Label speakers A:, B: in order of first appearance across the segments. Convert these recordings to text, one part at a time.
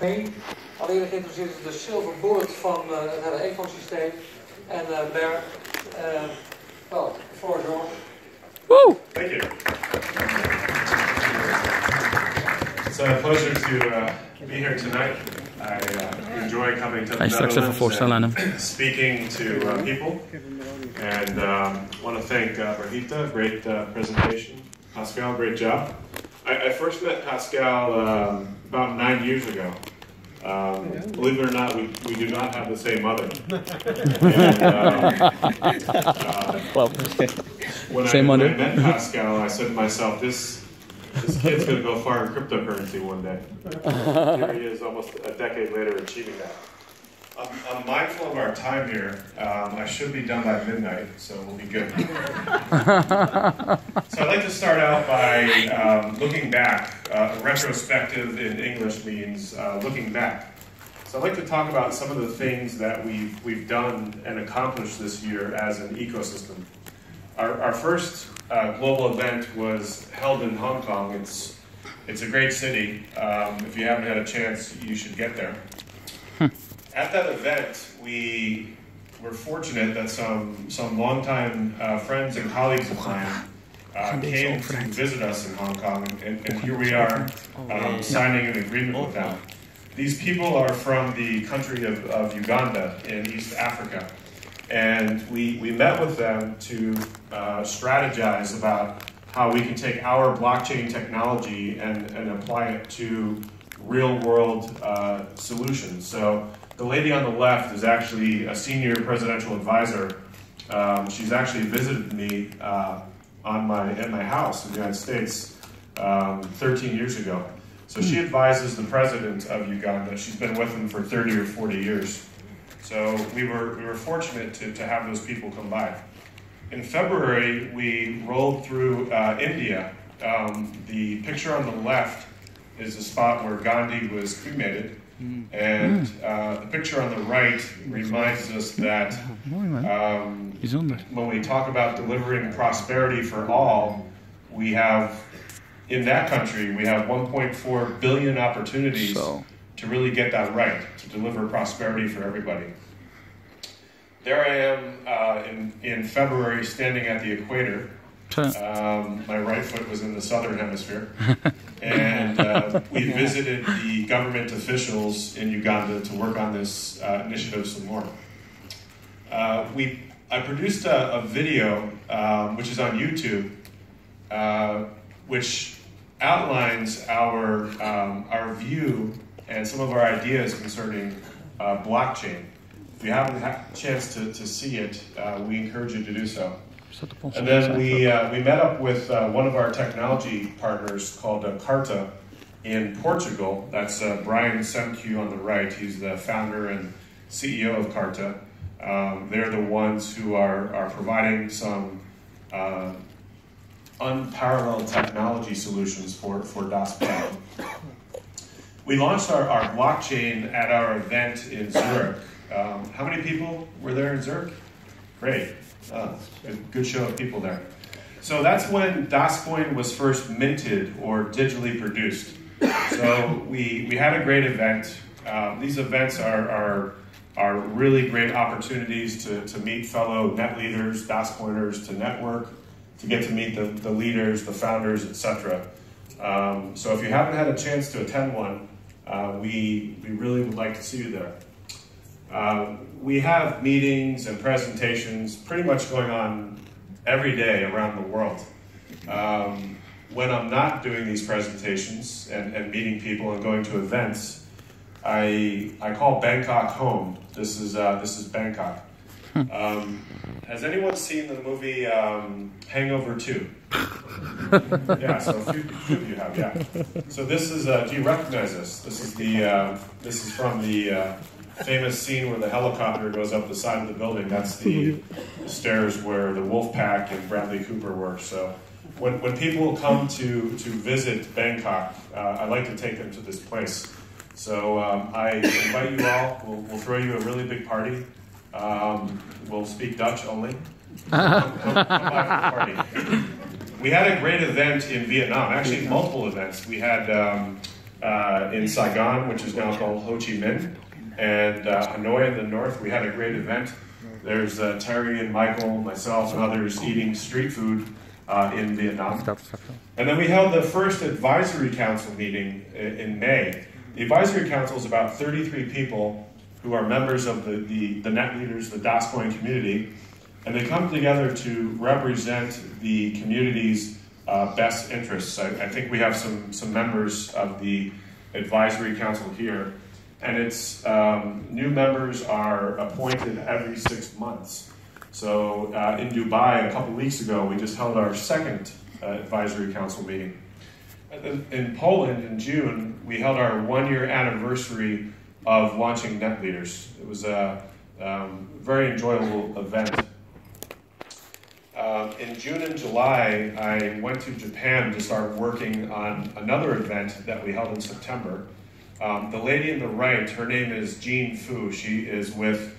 A: Alleen geïnteresseerd is de silver bullet van het hele ecosysteem. En Blair, well, the floor is yours.
B: Woo!
C: Thank you. It's a pleasure to be here tonight. I enjoy coming to the Netherlands and speaking to people. And want to thank Brigitte, great presentation. Pascal, great job. I first met Pascal about 9 years ago. Believe it or not, we do not have the same mother. And, when I met Pascal, I said to myself, this kid's going to go far in cryptocurrency one day. Here he is almost a decade later achieving that. I'm mindful of our time here. I should be done by midnight, so we'll be good. So I'd like to start out by looking back. Retrospective in English means looking back. So I'd like to talk about some of the things that we've done and accomplished this year as an ecosystem. Our first global event was held in Hong Kong. It's a great city. If you haven't had a chance, you should get there. At that event, we were fortunate that some longtime friends and colleagues of mine came to visit us in Hong Kong, and here we are signing an agreement with them. These people are from the country of Uganda in East Africa, and we met with them to strategize about how we can take our blockchain technology and apply it to real-world solutions. So the lady on the left is actually a senior presidential advisor. She's actually visited me at my house in the United States 13 years ago. So she advises the president of Uganda. She's been with him for 30 or 40 years. So we were fortunate to have those people come by. In February, we rolled through India. The picture on the left is the spot where Gandhi was cremated. And the picture on the right reminds us that when we talk about delivering prosperity for all, we have, in that country, we have 1.4 billion opportunities to really get that right, to deliver prosperity for everybody. There I am in February standing at the equator. My right foot was in the southern hemisphere, and we visited the government officials in Uganda to work on this initiative some more. I produced a video which is on YouTube, which outlines our view and some of our ideas concerning blockchain. If you haven't had a chance to see it, we encourage you to do so. And then we met up with one of our technology partners called Carta in Portugal. That's Brian Semcu on the right. He's the founder and CEO of Carta. They're the ones who are providing some unparalleled technology solutions for DasPay. We launched our blockchain at our event in Zurich. How many people were there in Zurich? Great. A good show of people there. So that's when DasCoin was first minted or digitally produced. So we had a great event. These events are really great opportunities to meet fellow Netleaders, DasCoiners, to network, to get to meet the leaders, the founders, etc. So if you haven't had a chance to attend one, we really would like to see you there. We have meetings and presentations pretty much going on every day around the world. When I'm not doing these presentations and meeting people and going to events, I call Bangkok home. This is Bangkok. Has anyone seen the movie Hangover 2? Yeah, so a few of you have, yeah. So this is, do you recognize this? This is from the famous scene where the helicopter goes up the side of the building. That's the stairs where the Wolf Pack and Bradley Cooper were. So when people come to visit Bangkok, I like to take them to this place. So I invite you all. We'll throw you a really big party. We'll speak Dutch only. Come by for the party. We had a great event in Vietnam, actually multiple events. We had in Saigon, which is now called Ho Chi Minh, and Hanoi in the north. We had a great event. There's Terry and Michael, myself, and others eating street food in Vietnam. And then we held the first advisory council meeting in May. The advisory council is about 33 people who are members of the Netleaders, the DasCoin community, and they come together to represent the community's best interests. I think we have some members of the advisory council here, and it's new members are appointed every 6 months. So in Dubai a couple weeks ago, we just held our second advisory council meeting. And then in Poland in June, we held our 1-year anniversary of launching Netleaders. It was a very enjoyable event. In June and July, I went to Japan to start working on another event that we held in September. The lady in the right, her name is Jean Fu. She is with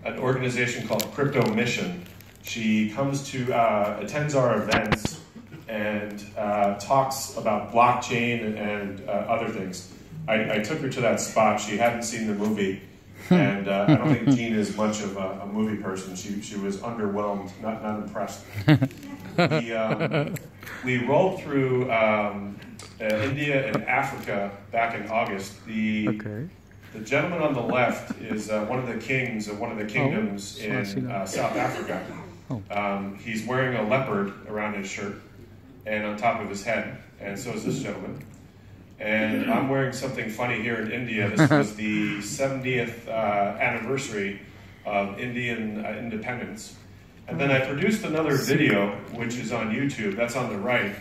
C: an organization called Crypto Mission. She comes to, attends our events and talks about blockchain and other things. I took her to that spot. She hadn't seen the movie, and I don't think Jean is much of a movie person. She was underwhelmed, not impressed. We rolled through India and Africa back in August. The gentleman on the left is one of the kings of one of the kingdoms in South Africa. He's wearing a leopard around his shirt and on top of his head, and so is this gentleman. And I'm wearing something funny here in India. This was the 70th anniversary of Indian independence. And then I produced another video, which is on YouTube, that's on the right,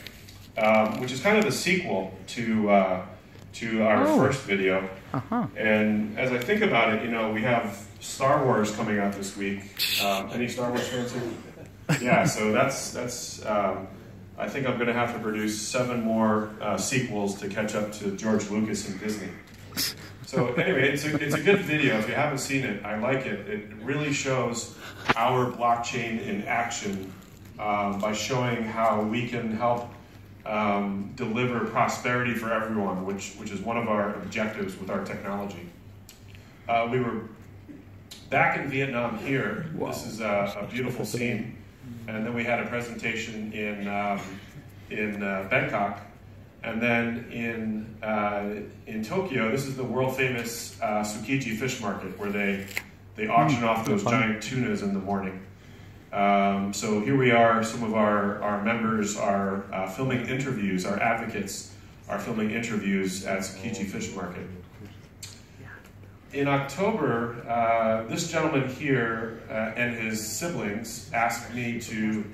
C: which is kind of the sequel to our first video. And as I think about it, you know, we have Star Wars coming out this week. Any Star Wars fans here? Yeah, so that's I think I'm going to have to produce 7 more sequels to catch up to George Lucas and Disney. So anyway, it's a good video. If you haven't seen it, I like it. It really shows our blockchain in action by showing how we can help deliver prosperity for everyone, which is one of our objectives with our technology. We were back in Vietnam here. Wow. This is a beautiful scene. And then we had a presentation in Bangkok. And then in Tokyo, this is the world famous Tsukiji fish market where they auction off those giant tunas in the morning. So here we are, some of our members are filming interviews, our advocates are filming interviews at Tsukiji Fish Market. In October, this gentleman here and his siblings asked me to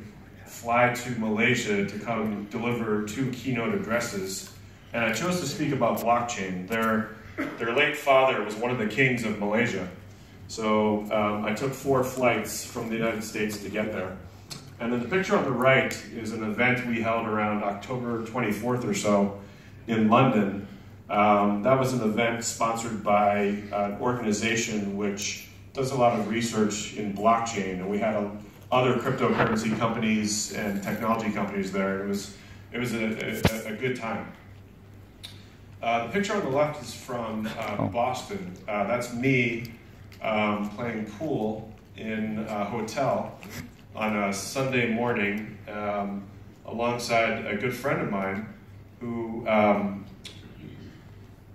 C: fly to Malaysia to come deliver 2 keynote addresses, and I chose to speak about blockchain. Their late father was one of the kings of Malaysia. So I took 4 flights from the United States to get there. And then the picture on the right is an event we held around October 24th or so in London. That was an event sponsored by an organization which does a lot of research in blockchain. And we had other cryptocurrency companies and technology companies there. It was a good time. The picture on the left is from Boston. That's me playing pool in a hotel on a Sunday morning alongside a good friend of mine who,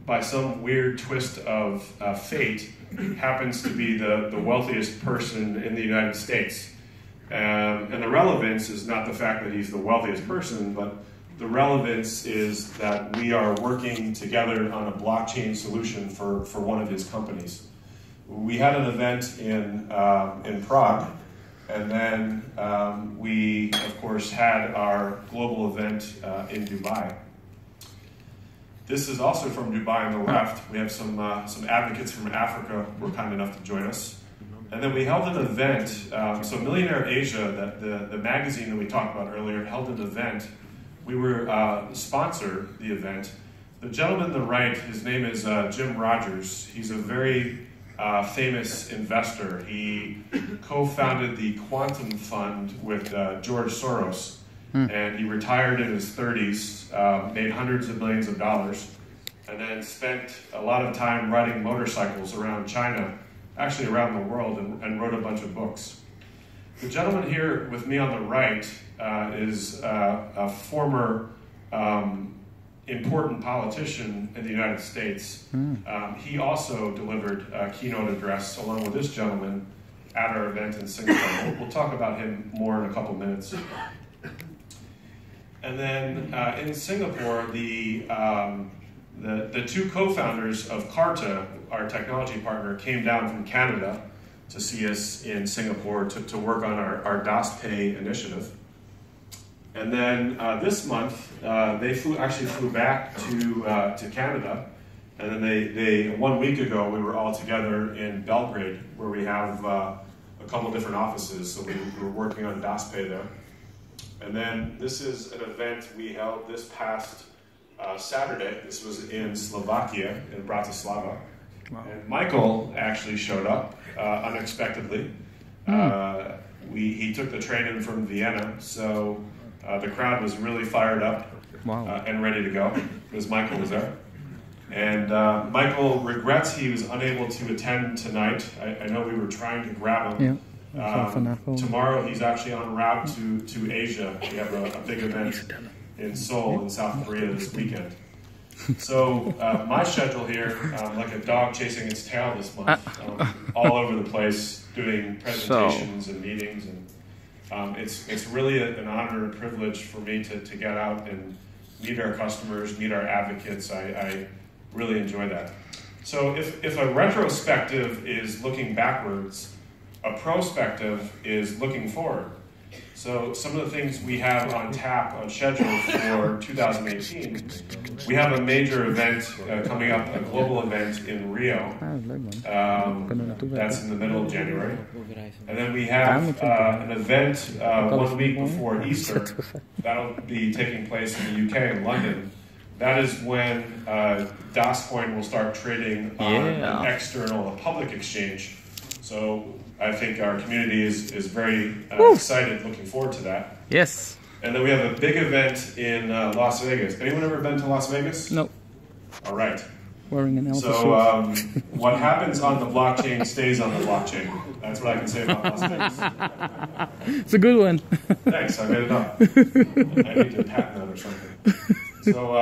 C: by some weird twist of fate, happens to be the wealthiest person in the United States. And the relevance is not the fact that he's the wealthiest person, but the relevance is that we are working together on a blockchain solution for one of his companies. We had an event in Prague, and then we, of course, had our global event in Dubai. This is also from Dubai on the left. We have some advocates from Africa who were kind enough to join us. And then we held an event. So Millionaire Asia, the magazine that we talked about earlier, held an event. We were sponsor the event. The gentleman on the right, his name is Jim Rogers. He's a very famous investor. He co-founded the Quantum Fund with George Soros, and he retired in his 30s, made hundreds of millions of dollars, and then spent a lot of time riding motorcycles around China, actually around the world, and wrote a bunch of books. The gentleman here with me on the right is a former important politician in the United States. He also delivered a keynote address along with this gentleman at our event in Singapore. We'll talk about him more in a couple minutes. And then in Singapore, the two co-founders of Carta, our technology partner, came down from Canada to see us in Singapore to work on our DasPay initiative. And then this month, they actually flew back to Canada. And then they 1 week ago, we were all together in Belgrade, where we have a couple different offices. So we were working on DasPay there. And then this is an event we held this past Saturday. This was in Slovakia, in Bratislava. Wow. And Michael actually showed up unexpectedly. He took the train in from Vienna, so the crowd was really fired up and ready to go because Michael was there. And Michael regrets he was unable to attend tonight. I know we were trying to grab him. Yeah. Tomorrow he's actually en route to Asia. We have a big event in Seoul in South Korea this weekend. So my schedule here, like a dog chasing its tail this month, all over the place, doing presentations and meetings, and it's really an honor and privilege for me to get out and meet our customers, meet our advocates. I really enjoy that. So if a retrospective is looking backwards, a prospective is looking forward. So some of the things we have on tap, on schedule for 2018, we have a major event coming up, a global event in Rio. That's in the middle of January. And then we have an event 1 week before Easter. That'll be taking place in the UK in London. That is when DasCoin will start trading on an external, a public exchange. So I think our community is very excited, looking forward to that.
B: Yes.
C: And then we have a big event in Las Vegas. Anyone ever been to Las Vegas?
B: No.
C: All right.
B: Wearing an Elvis
C: suit. What happens on the blockchain stays on the blockchain. That's what I can say about Las Vegas.
B: It's a good one.
C: Thanks, I made it up. I need to patent that or something. So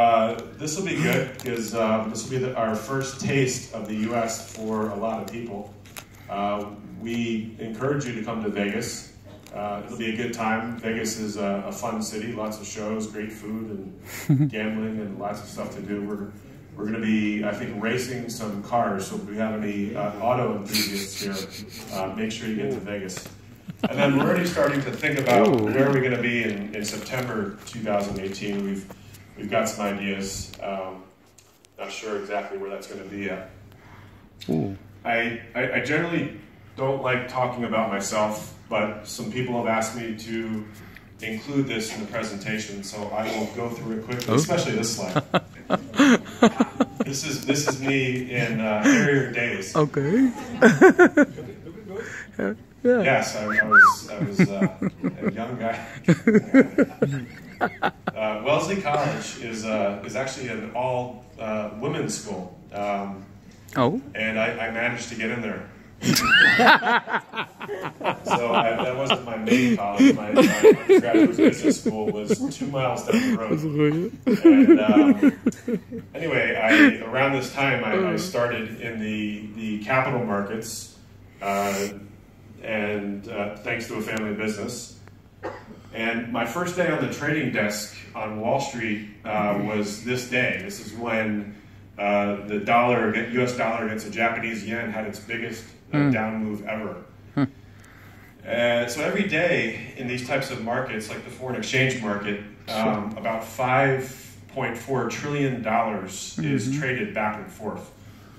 C: this will be good because this will be our first taste of the U.S. for a lot of people. We encourage you to come to Vegas. It'll be a good time. Vegas is a fun city, lots of shows, great food, and gambling, and lots of stuff to do. We're going to be, I think, racing some cars. So if we have any auto enthusiasts here, make sure you get to Vegas. And then we're already starting to think about where are we going to be in September 2018. We've got some ideas. Not sure exactly where that's going to be yet. I generally don't like talking about myself, but some people have asked me to include this in the presentation, so I will go through it quickly, especially this slide. This is me in earlier days.
B: Okay.
C: Yeah. Yes, I was a young guy. Wellesley College is actually an all women's school. And I managed to get in there. So that wasn't my main college. My undergraduate business school was 2 miles down the road. And anyway, around this time, I started in the capital markets, and thanks to a family business. And my first day on the trading desk on Wall Street was this day. This is when the dollar, U.S. dollar against the Japanese yen had its biggest down move ever. So every day in these types of markets, like the foreign exchange market, about $5.4 trillion is traded back and forth.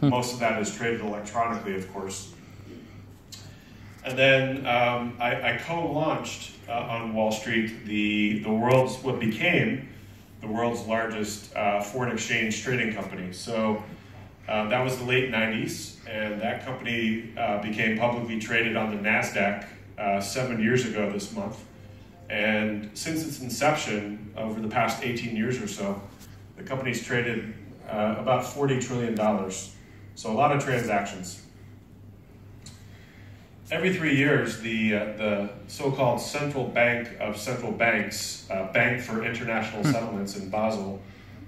C: Most of that is traded electronically, of course. And then I co-launched on Wall Street what became the world's largest foreign exchange trading company. So that was the late 90s, and that company became publicly traded on the NASDAQ 7 years ago this month. And since its inception, over the past 18 years or so, the company's traded about $40 trillion. So a lot of transactions. Every 3 years, the so-called Central Bank of Central Banks, Bank for International Settlements in Basel,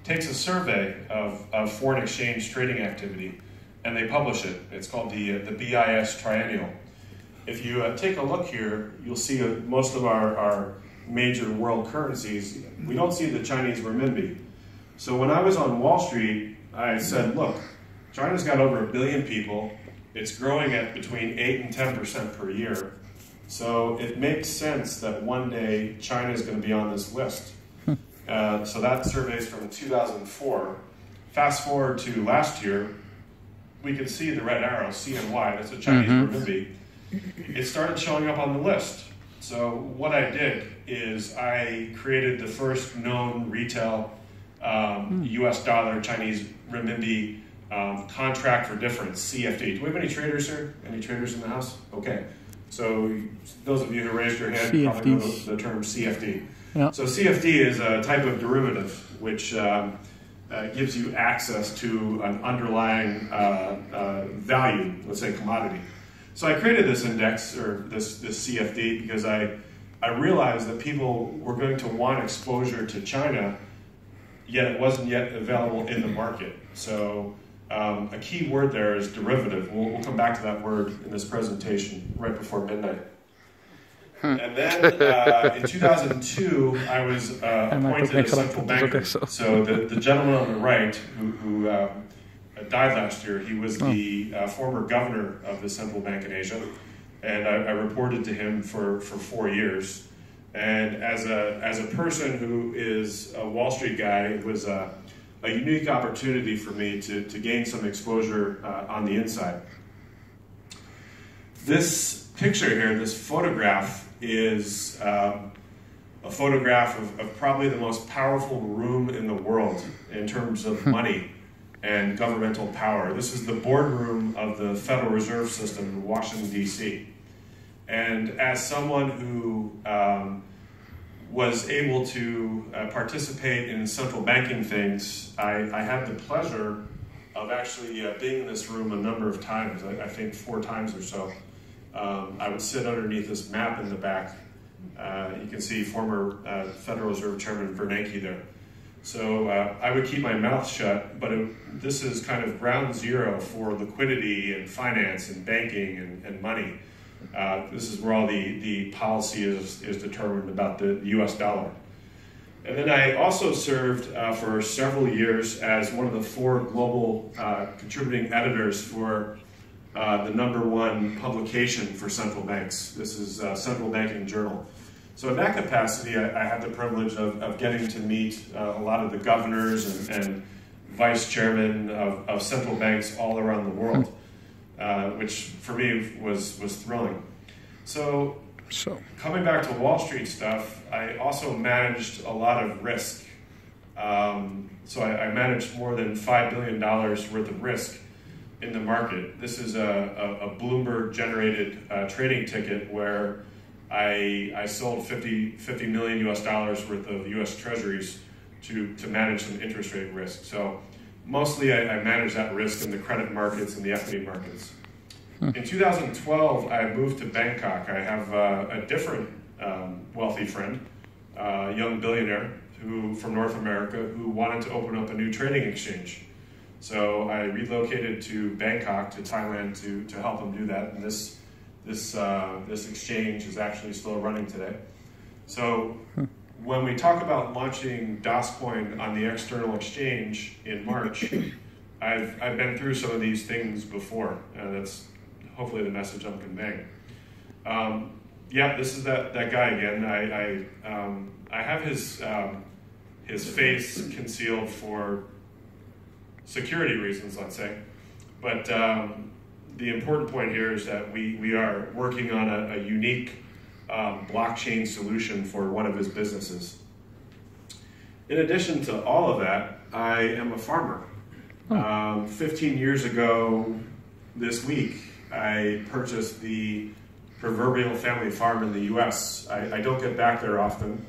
C: takes a survey of foreign exchange trading activity, and they publish it. It's called the BIS Triennial. If you take a look here, you'll see most of our major world currencies. We don't see the Chinese renminbi. So when I was on Wall Street, I said, look, China's got over 1 billion people. It's growing at between 8 and 10% per year. So it makes sense that one day China is going to be on this list. So that survey is from 2004. Fast forward to last year, we could see the red arrow, CNY, that's a Chinese renminbi. It started showing up on the list. So what I did is I created the first known retail US dollar Chinese renminbi contract for difference, CFD. Do we have any traders here? Any traders in the house? Okay. So those of you who raised your hand probably know the term CFD. Yeah. So CFD is a type of derivative which gives you access to an underlying value, let's say commodity. So I created this index, or this CFD, because I realized that people were going to want exposure to China, yet it wasn't yet available in the market. So a key word there is derivative. We'll come back to that word in this presentation right before midnight. And then in 2002, I was appointed a central banker. So the gentleman on the right who died last year, he was the former governor of the central bank in Asia. And I reported to him for 4 years. And as a person who is a Wall Street guy, it was a unique opportunity for me to gain some exposure on the inside. This picture here, this photograph, is a photograph of probably the most powerful room in the world in terms of money and governmental power. This is the boardroom of the Federal Reserve System in Washington, D.C. And as someone who was able to participate in central banking things, I had the pleasure of actually being in this room a number of times, I think 4 times or so. I would sit underneath this map in the back. You can see former Federal Reserve Chairman Bernanke there. So I would keep my mouth shut, but this is kind of ground zero for liquidity and finance and banking and money. This is where all the policy is determined about the US dollar. And then I also served for several years as one of the 4 global contributing editors for the #1 publication for central banks. This is Central Banking Journal. So in that capacity, I had the privilege of getting to meet a lot of the governors and vice chairmen of central banks all around the world, which for me was thrilling. So coming back to Wall Street stuff, I also managed a lot of risk. So I managed more than $5 billion worth of risk in the market. This is a Bloomberg-generated trading ticket where I sold $50 million US dollars worth of US Treasuries to manage some interest rate risk. So mostly I manage that risk in the credit markets and the equity markets. In 2012, I moved to Bangkok. I have a different wealthy friend, a young billionaire from North America who wanted to open up a new trading exchange. So I relocated to Bangkok, to Thailand, to help him do that. And this exchange is actually still running today. So when we talk about launching DasCoin on the external exchange in March, I've been through some of these things before. That's hopefully the message I'm conveying. Yeah, this is that guy again. I have his face concealed for security reasons, let's say. But the important point here is that we are working on a unique blockchain solution for one of his businesses. In addition to all of that, I am a farmer. 15 years ago this week, I purchased the proverbial family farm in the US. I don't get back there often.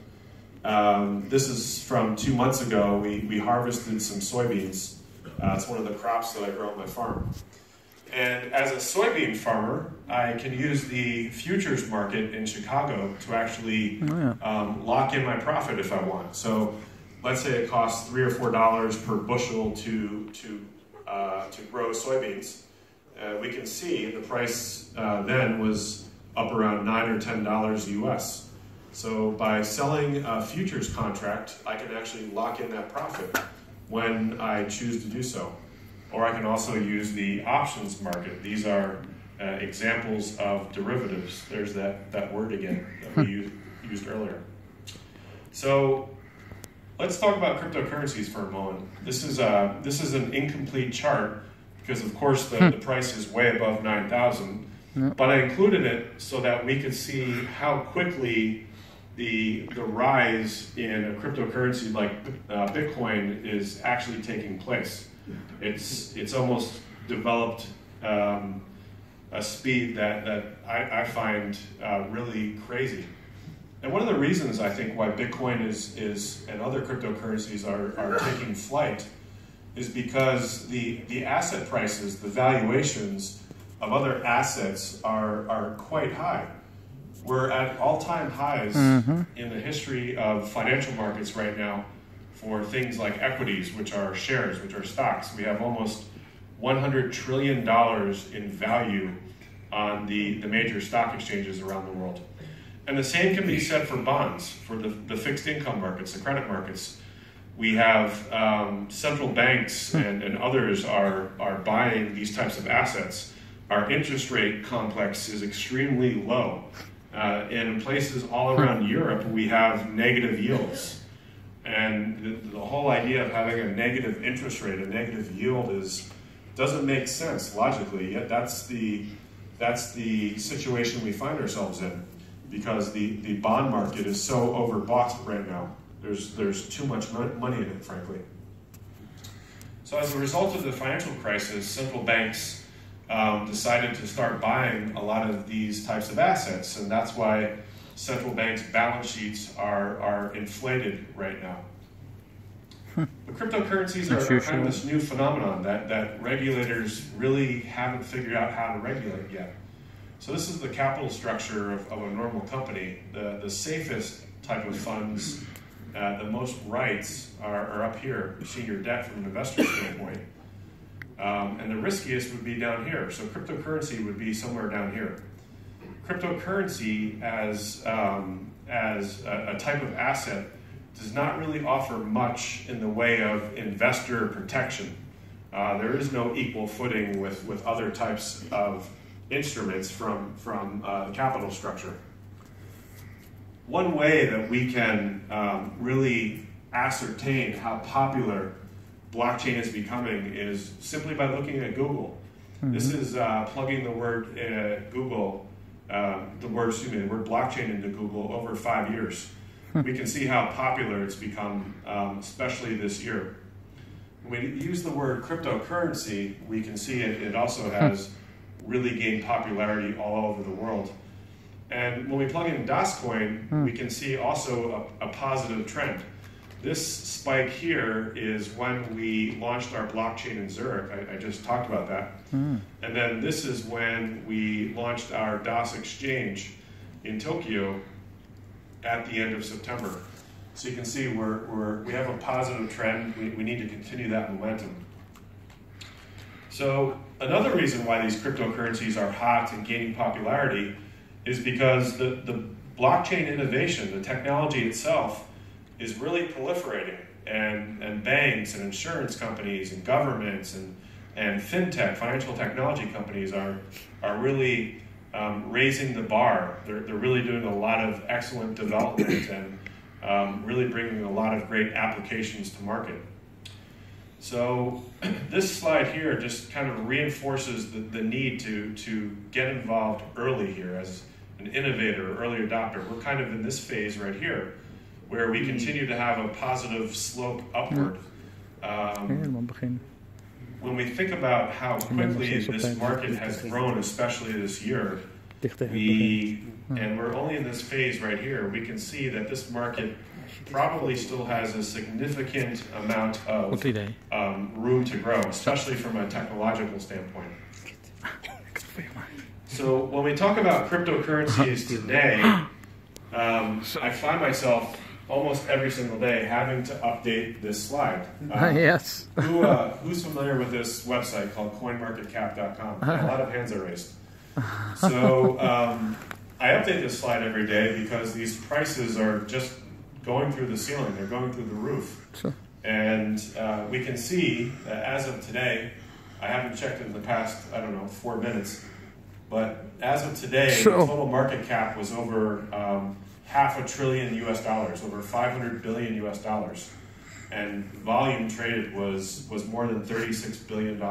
C: This is from 2 months ago. We harvested some soybeans. It's one of the crops that I grow on my farm. And as a soybean farmer, I can use the futures market in Chicago to actually lock in my profit if I want. So let's say it costs $3 or $4 per bushel to grow soybeans. We can see the price then was up around $9 or $10 US. So by selling a futures contract, I can actually lock in that profit when I choose to do so. Or I can also use the options market. These are examples of derivatives. There's that word again that we used earlier. So let's talk about cryptocurrencies for a moment. This is an incomplete chart because of course the price is way above 9,000. But I included it so that we could see how quickly the rise in a cryptocurrency like Bitcoin is actually taking place. It's almost developed a speed that I find really crazy. And one of the reasons I think why Bitcoin is and other cryptocurrencies are taking flight is because the asset prices, the valuations of other assets are quite high. We're at all-time highs in the history of financial markets right now for things like equities, which are shares, which are stocks. We have almost $100 trillion in value on the major stock exchanges around the world. And the same can be said for bonds, for the fixed income markets, the credit markets. We have central banks and others are buying these types of assets. Our interest rate complex is extremely low. In places all around Europe, we have negative yields. And the whole idea of having a negative interest rate, a negative yield, doesn't make sense logically. Yet that's the situation we find ourselves in, because the bond market is so overbought right now. There's too much money in it, frankly. So as a result of the financial crisis, central banks decided to start buying a lot of these types of assets, and that's why central banks' balance sheets are inflated right now. But cryptocurrencies are kind of this new phenomenon that regulators really haven't figured out how to regulate yet. So this is the capital structure of a normal company. The safest type of funds, the most rights are up here, senior debt from an investor standpoint. And the riskiest would be down here. So cryptocurrency would be somewhere down here. Cryptocurrency as a type of asset does not really offer much in the way of investor protection. There is no equal footing with other types of instruments from the capital structure. One way that we can really ascertain how popular blockchain is becoming is simply by looking at Google. This is plugging the word Google, the word blockchain into Google over 5 years. We can see how popular it's become, especially this year. When we use the word cryptocurrency, we can see it also has really gained popularity all over the world. And when we plug in DasCoin, we can see also a positive trend. This spike here is when we launched our blockchain in Zurich. I just talked about that. And then this is when we launched our DAS exchange in Tokyo at the end of September. So you can see we have a positive trend. We need to continue that momentum. So another reason why these cryptocurrencies are hot and gaining popularity is because the blockchain innovation, the technology itself, is really proliferating, and banks and insurance companies and governments and fintech, financial technology companies are really raising the bar. They're really doing a lot of excellent development and really bringing a lot of great applications to market. So this slide here just kind of reinforces the need to get involved early here as an innovator, early adopter. We're kind of in this phase right here, where we continue to have a positive slope upward. When we think about how quickly this market has grown, especially this year, and we're only in this phase right here, we can see that this market probably still has a significant amount of room to grow, especially from a technological standpoint. So when we talk about cryptocurrencies today, I find myself almost every single day having to update this slide.
B: Yes.
C: Who's familiar with this website called coinmarketcap.com? A lot of hands are raised. So I update this slide every day because these prices are just going through the ceiling. They're going through the roof.
B: Sure.
C: And we can see that as of today, I haven't checked in the past, 4 minutes, but as of today, the total market cap was over $500 billion US, over $500 billion US, and volume traded was more than $36 billion.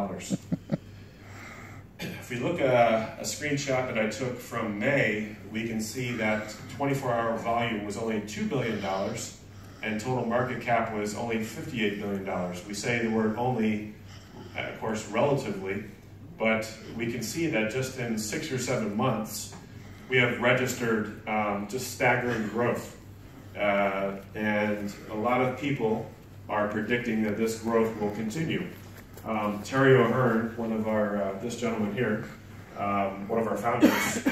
C: If we look at a screenshot that I took from May, we can see that 24-hour volume was only $2 billion, and total market cap was only $58 billion. We say the word only, of course, relatively, but we can see that just in 6 or 7 months, we have registered just staggering growth. And a lot of people are predicting that this growth will continue. Terry O'Hearn, one of our, this gentleman here, one of our founders,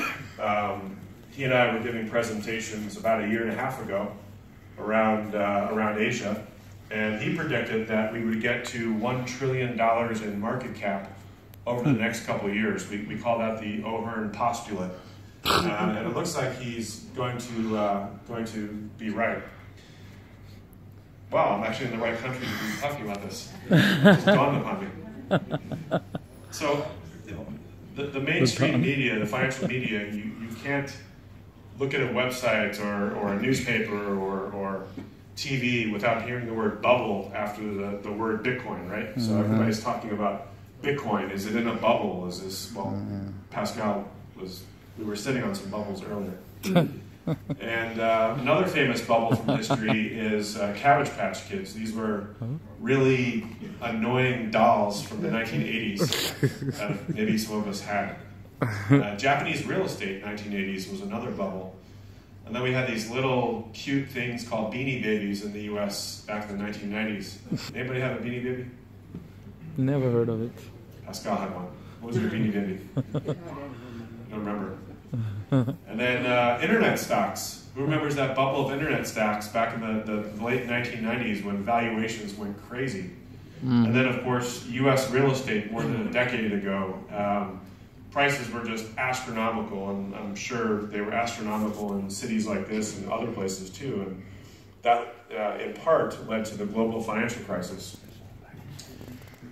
C: he and I were giving presentations about 1.5 years ago around Asia, and he predicted that we would get to $1 trillion in market cap over the next couple of years. We call that the O'Hearn postulate. And it looks like he's going to be right. Wow, I'm actually in the right country to be talking about this. It just dawned upon me. So, the mainstream media, the financial media, you can't look at a website or a newspaper or TV without hearing the word bubble after the word Bitcoin, right? So everybody's talking about Bitcoin. Is it in a bubble? Is this, Pascal we were sitting on some bubbles earlier. And another famous bubble from history is Cabbage Patch Kids. These were really annoying dolls from the 1980s that maybe some of us had. Japanese real estate 1980s was another bubble. And then we had these little cute things called Beanie Babies in the US back in the 1990s. Anybody have a Beanie Baby?
B: Never heard of it.
C: Pascal had one. What was your Beanie Baby? I don't remember. And then internet stocks. Who remembers that bubble of internet stocks back in the late 1990s when valuations went crazy? And then, of course, U.S. real estate more than a decade ago. Prices were just astronomical, and I'm sure they were astronomical in cities like this and other places too. And that, in part, led to the global financial crisis.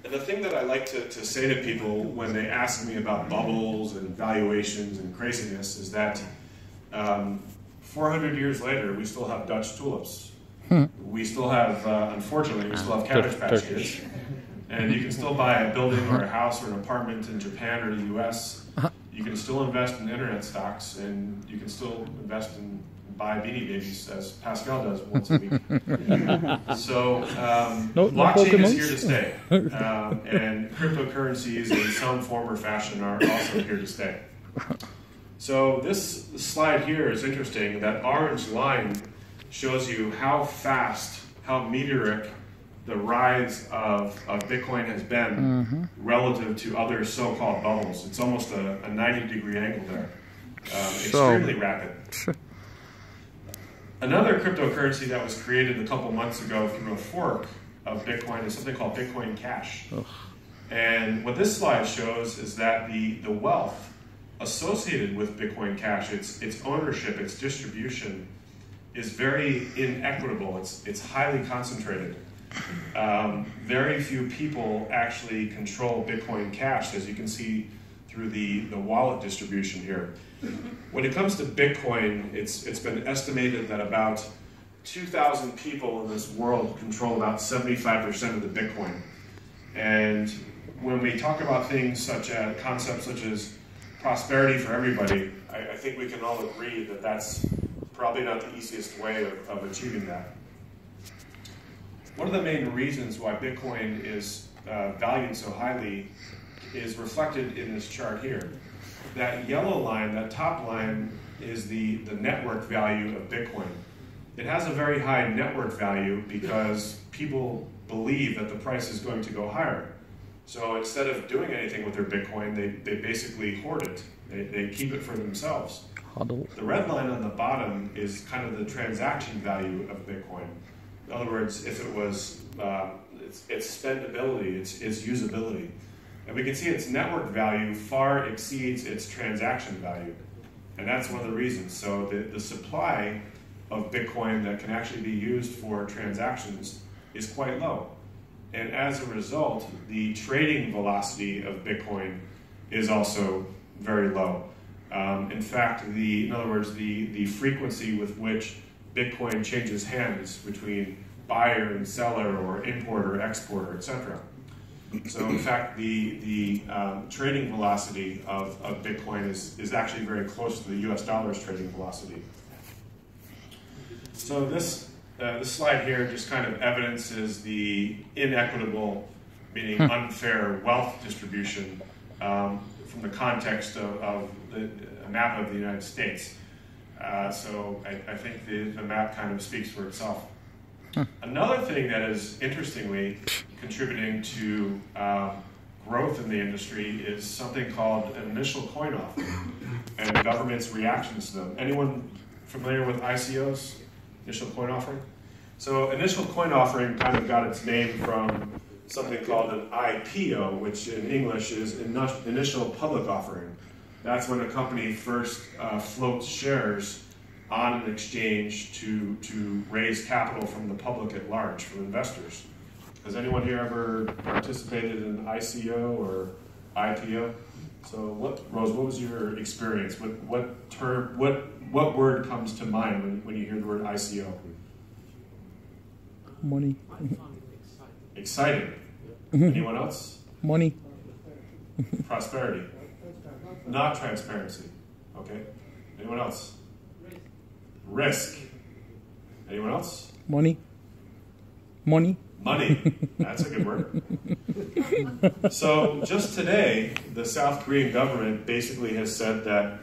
C: And the thing that I like to say to people when they ask me about bubbles and valuations and craziness is that 400 years later, we still have Dutch tulips. We still have, unfortunately, we still have Cabbage Patch Kids. And you can still buy a building or a house or an apartment in Japan or the US. You can still invest in internet stocks, and you can still invest in buy Beanie Babies, as Pascal does once a week. So blockchain is here to stay, and cryptocurrencies in some form or fashion are also here to stay. So this slide here is interesting. That orange line shows you how fast, how meteoric the rise of Bitcoin has been relative to other so-called bubbles. It's almost a 90-degree angle there. Extremely rapid. Another cryptocurrency that was created a couple months ago through a fork of Bitcoin is something called Bitcoin Cash. And what this slide shows is that the wealth associated with Bitcoin Cash, its ownership, its distribution, is very inequitable. It's highly concentrated. Very few people actually control Bitcoin Cash, as you can see through the wallet distribution here. When it comes to Bitcoin, it's been estimated that about 2,000 people in this world control about 75% of the Bitcoin. And when we talk about things such as concepts such as prosperity for everybody, I think we can all agree that that's probably not the easiest way of achieving that. One of the main reasons why Bitcoin is valued so highly is reflected in this chart here. That yellow line, that top line, is the network value of Bitcoin. it has a very high network value because people believe that the price is going to go higher. So instead of doing anything with their Bitcoin, they basically hoard it. They keep it for themselves.
B: Huddle.
C: The red line on the bottom is kind of the transaction value of Bitcoin. In other words, if it was its spendability, its usability. And we can see its network value far exceeds its transaction value. And that's one of the reasons. So the supply of Bitcoin that can actually be used for transactions is quite low. And as a result, the trading velocity of Bitcoin is also very low. In fact, in other words, the frequency with which Bitcoin changes hands between buyer and seller or importer, exporter, etc. So in fact, the trading velocity of Bitcoin is actually very close to the US dollar's trading velocity. So this slide here just kind of evidences the inequitable, meaning unfair wealth distribution from the context of a map of the United States. So I think the map kind of speaks for itself. Another thing that is interestingly contributing to growth in the industry is something called an initial coin offering and the government's reactions to them. Anyone familiar with ICOs, initial coin offering? So initial coin offering kind of got its name from something called an IPO, which in English is initial public offering. That's when a company first floats shares on an exchange to raise capital from the public at large, from investors. Has anyone here ever participated in ICO or IPO? So Rose, what was your experience? What word comes to mind when you hear the word ICO?
B: Money.
C: Exciting. Anyone else?
B: Money.
C: Prosperity. Not transparency. Okay. Anyone else? Risk. Anyone else?
B: Money. Money.
C: Money. That's a good word. So just today, the South Korean government basically has said that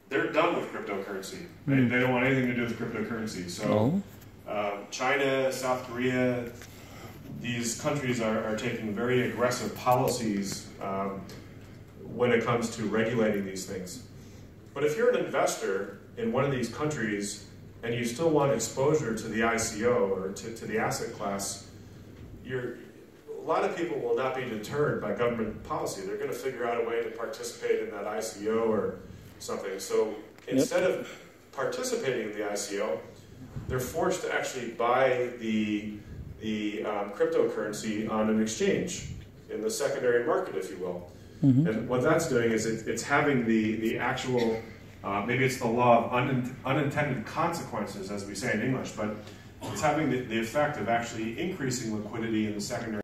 C: they're done with cryptocurrency. They don't want anything to do with cryptocurrency. So China, South Korea, these countries are taking very aggressive policies when it comes to regulating these things. But if you're an investor in one of these countries and you still want exposure to the ICO or to the asset class, a lot of people will not be deterred by government policy. They're going to figure out a way to participate in that ICO or something. So instead of participating in the ICO, they're forced to actually buy the cryptocurrency on an exchange in the secondary market, if you will. And what that's doing is it's having the actual, maybe it's the law of unintended consequences, as we say in English, but it's having the effect of actually increasing liquidity in the secondary